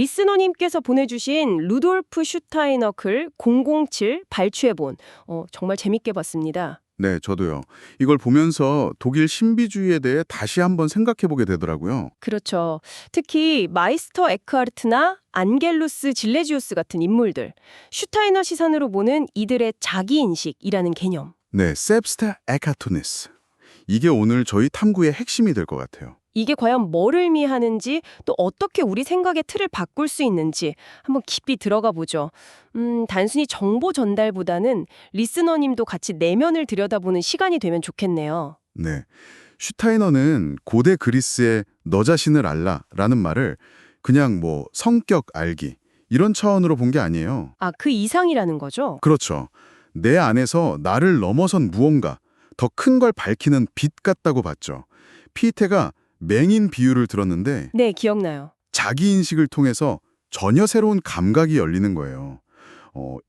리스너님께서 보내주신 루돌프 슈타이너 글 007 발췌본 정말 재밌게 봤습니다. 네, 저도요. 이걸 보면서 독일 신비주의에 대해 다시 한번 생각해보게 되더라고요. 그렇죠. 특히 마이스터 에크하르트나 안겔루스 질레지우스 같은 인물들, 슈타이너 시선으로 보는 이들의 자기인식이라는 개념. 네, 셉스타 에카토니스. 이게 오늘 저희 탐구의 핵심이 될 것 같아요. 이게 과연 뭐를 의미하는지 또 어떻게 우리 생각의 틀을 바꿀 수 있는지 한번 깊이 들어가 보죠. 단순히 정보 전달보다는 리스너님도 같이 내면을 들여다보는 시간이 되면 좋겠네요. 네, 슈타이너는 고대 그리스의 너 자신을 알라라는 말을 그냥 뭐 성격 알기 이런 차원으로 본 게 아니에요. 아, 그 이상이라는 거죠? 그렇죠. 내 안에서 나를 넘어선 무언가 더 큰 걸 밝히는 빛 같다고 봤죠. 피테가 맹인 비유를 들었는데 네, 기억나요. 자기 인식을 통해서 전혀 새로운 감각이 열리는 거예요.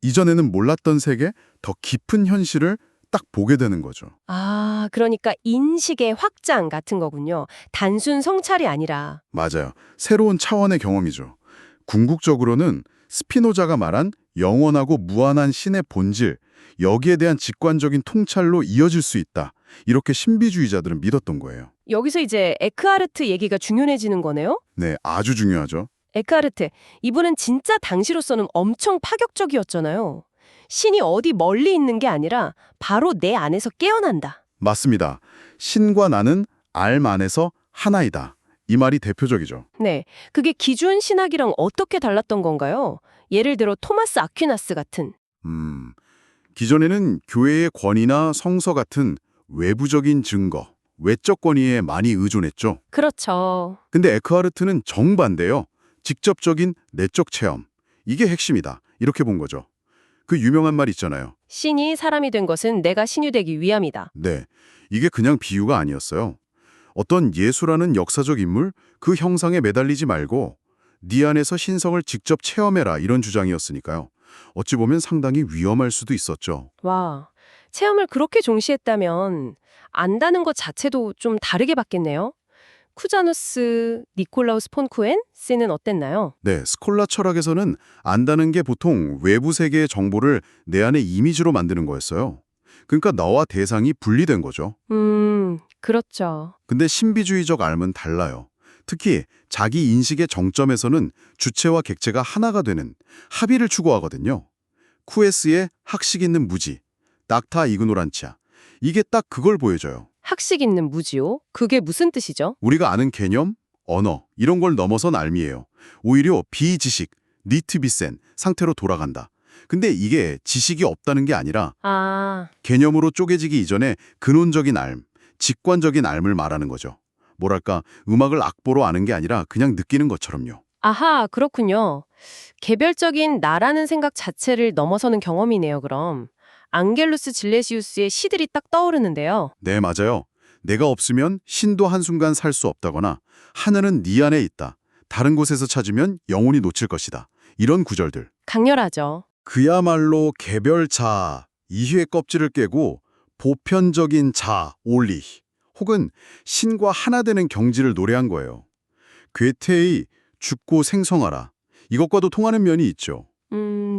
이전에는 몰랐던 세계, 더 깊은 현실을 딱 보게 되는 거죠. 아, 그러니까 인식의 확장 같은 거군요. 단순 성찰이 아니라. 맞아요. 새로운 차원의 경험이죠. 궁극적으로는 스피노자가 말한 영원하고 무한한 신의 본질, 여기에 대한 직관적인 통찰로 이어질 수 있다. 이렇게 신비주의자들은 믿었던 거예요. 여기서 이제 에크하르트 얘기가 중요해지는 거네요? 네, 아주 중요하죠. 에크하르트, 이분은 진짜 당시로서는 엄청 파격적이었잖아요. 신이 어디 멀리 있는 게 아니라 바로 내 안에서 깨어난다. 맞습니다. 신과 나는 알 안에서 하나이다. 이 말이 대표적이죠. 네, 그게 기존 신학이랑 어떻게 달랐던 건가요? 예를 들어 토마스 아퀴나스 같은. 기존에는 교회의 권위나 성서 같은 외부적인 증거, 외적 권위에 많이 의존했죠. 그렇죠. 근데 에크하르트는 정반대요. 직접적인 내적 체험. 이게 핵심이다. 이렇게 본 거죠. 그 유명한 말 있잖아요. 신이 사람이 된 것은 내가 신이 되기 위함이다. 네, 이게 그냥 비유가 아니었어요. 어떤 예수라는 역사적 인물, 그 형상에 매달리지 말고 네 안에서 신성을 직접 체험해라 이런 주장이었으니까요. 어찌 보면 상당히 위험할 수도 있었죠. 와, 체험을 그렇게 중시했다면 안다는 것 자체도 좀 다르게 봤겠네요. 쿠자누스, 니콜라우스 폰 쿠엔 씨는 어땠나요? 네, 스콜라 철학에서는 안다는 게 보통 외부 세계의 정보를 내 안의 이미지로 만드는 거였어요. 그러니까 나와 대상이 분리된 거죠. 그렇죠. 근데 신비주의적 알은 달라요. 특히 자기 인식의 정점에서는 주체와 객체가 하나가 되는 합의를 추구하거든요. 쿠에스의 학식 있는 무지, 낙타 이그노란치아. 이게 딱 그걸 보여줘요. 학식 있는 무지요? 그게 무슨 뜻이죠? 우리가 아는 개념, 언어, 이런 걸 넘어선 알미예요. 오히려 비지식, 니트비센 상태로 돌아간다. 근데 이게 지식이 없다는 게 아니라 아, 개념으로 쪼개지기 이전에 근원적인 알, 직관적인 알을 말하는 거죠. 뭐랄까, 음악을 악보로 아는 게 아니라 그냥 느끼는 것처럼요. 아하, 그렇군요. 개별적인 나라는 생각 자체를 넘어서는 경험이네요, 그럼. 앙겔루스 질레시우스의 시들이 딱 떠오르는데요. 네, 맞아요. 내가 없으면 신도 한순간 살 수 없다거나 하늘은 네 안에 있다. 다른 곳에서 찾으면 영혼이 놓칠 것이다. 이런 구절들. 강렬하죠. 그야말로 개별 자아, 이해의 껍질을 깨고 보편적인 자, 올리, 혹은 신과 하나 되는 경지를 노래한 거예요. 괴테의 죽고 생성하라. 이것과도 통하는 면이 있죠.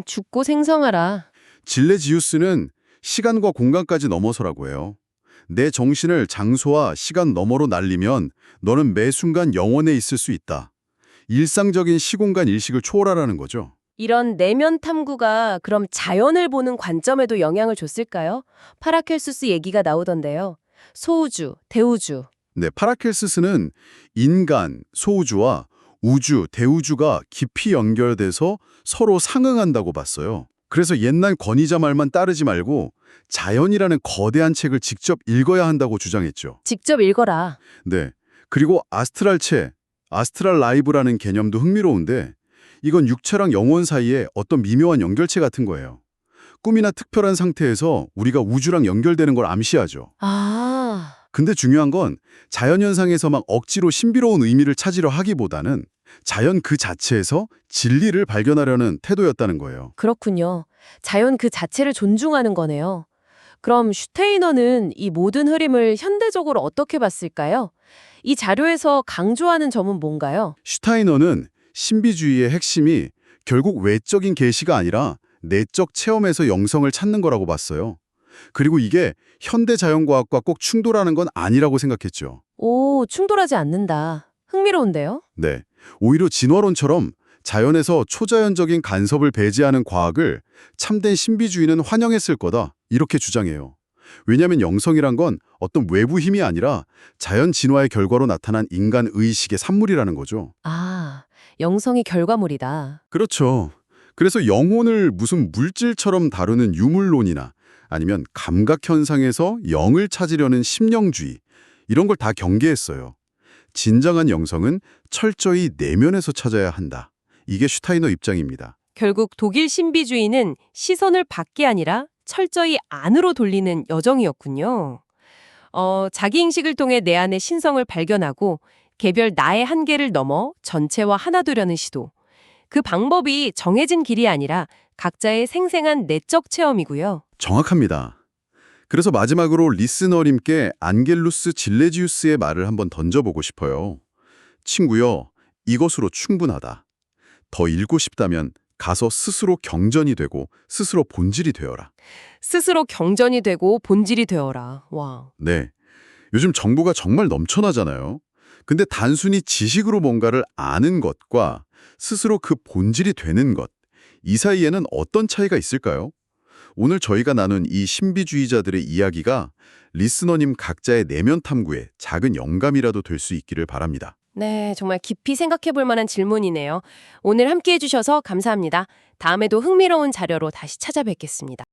죽고 생성하라. 질레지우스는 시간과 공간까지 넘어서라고 해요. 내 정신을 장소와 시간 너머로 날리면 너는 매 순간 영원에 있을 수 있다. 일상적인 시공간 일식을 초월하라는 거죠. 이런 내면 탐구가 그럼 자연을 보는 관점에도 영향을 줬을까요? 파라켈수스 얘기가 나오던데요. 소우주, 대우주. 네, 파라켈스스는 인간, 소우주와 우주, 대우주가 깊이 연결돼서 서로 상응한다고 봤어요. 그래서 옛날 권위자 말만 따르지 말고 자연이라는 거대한 책을 직접 읽어야 한다고 주장했죠. 직접 읽어라. 네, 그리고 아스트랄체, 아스트랄 라이브라는 개념도 흥미로운데 이건 육체랑 영혼 사이에 어떤 미묘한 연결체 같은 거예요. 꿈이나 특별한 상태에서 우리가 우주랑 연결되는 걸 암시하죠. 아, 근데 중요한 건 자연현상에서 막 억지로 신비로운 의미를 찾으려 하기보다는 자연 그 자체에서 진리를 발견하려는 태도였다는 거예요. 그렇군요. 자연 그 자체를 존중하는 거네요. 그럼 슈테이너는 이 모든 흐름을 현대적으로 어떻게 봤을까요? 이 자료에서 강조하는 점은 뭔가요? 슈타이너는 신비주의의 핵심이 결국 외적인 계시가 아니라 내적 체험에서 영성을 찾는 거라고 봤어요. 그리고 이게 현대 자연과학과 꼭 충돌하는 건 아니라고 생각했죠. 오, 충돌하지 않는다. 흥미로운데요? 네. 오히려 진화론처럼 자연에서 초자연적인 간섭을 배제하는 과학을 참된 신비주의는 환영했을 거다. 이렇게 주장해요. 왜냐하면 영성이란 건 어떤 외부 힘이 아니라 자연 진화의 결과로 나타난 인간 의식의 산물이라는 거죠. 아, 영성이 결과물이다. 그렇죠. 그래서 영혼을 무슨 물질처럼 다루는 유물론이나 아니면 감각 현상에서 영을 찾으려는 심령주의 이런 걸 다 경계했어요. 진정한 영성은 철저히 내면에서 찾아야 한다. 이게 슈타이너 입장입니다. 결국 독일 신비주의는 시선을 밖이 아니라 철저히 안으로 돌리는 여정이었군요. 자기 인식을 통해 내 안의 신성을 발견하고 개별 나의 한계를 넘어 전체와 하나 되려는 시도. 그 방법이 정해진 길이 아니라 각자의 생생한 내적 체험이고요. 정확합니다. 그래서 마지막으로 리스너님께 안겔루스 질레지우스의 말을 한번 던져보고 싶어요. 친구여, 이것으로 충분하다. 더 읽고 싶다면 가서 스스로 경전이 되고 스스로 본질이 되어라. 스스로 경전이 되고 본질이 되어라. 와. 네, 요즘 정보가 정말 넘쳐나잖아요. 근데 단순히 지식으로 뭔가를 아는 것과 스스로 그 본질이 되는 것, 이 사이에는 어떤 차이가 있을까요? 오늘 저희가 나눈 이 신비주의자들의 이야기가 리스너님 각자의 내면 탐구에 작은 영감이라도 될 수 있기를 바랍니다. 네, 정말 깊이 생각해 볼 만한 질문이네요. 오늘 함께 해주셔서 감사합니다. 다음에도 흥미로운 자료로 다시 찾아뵙겠습니다.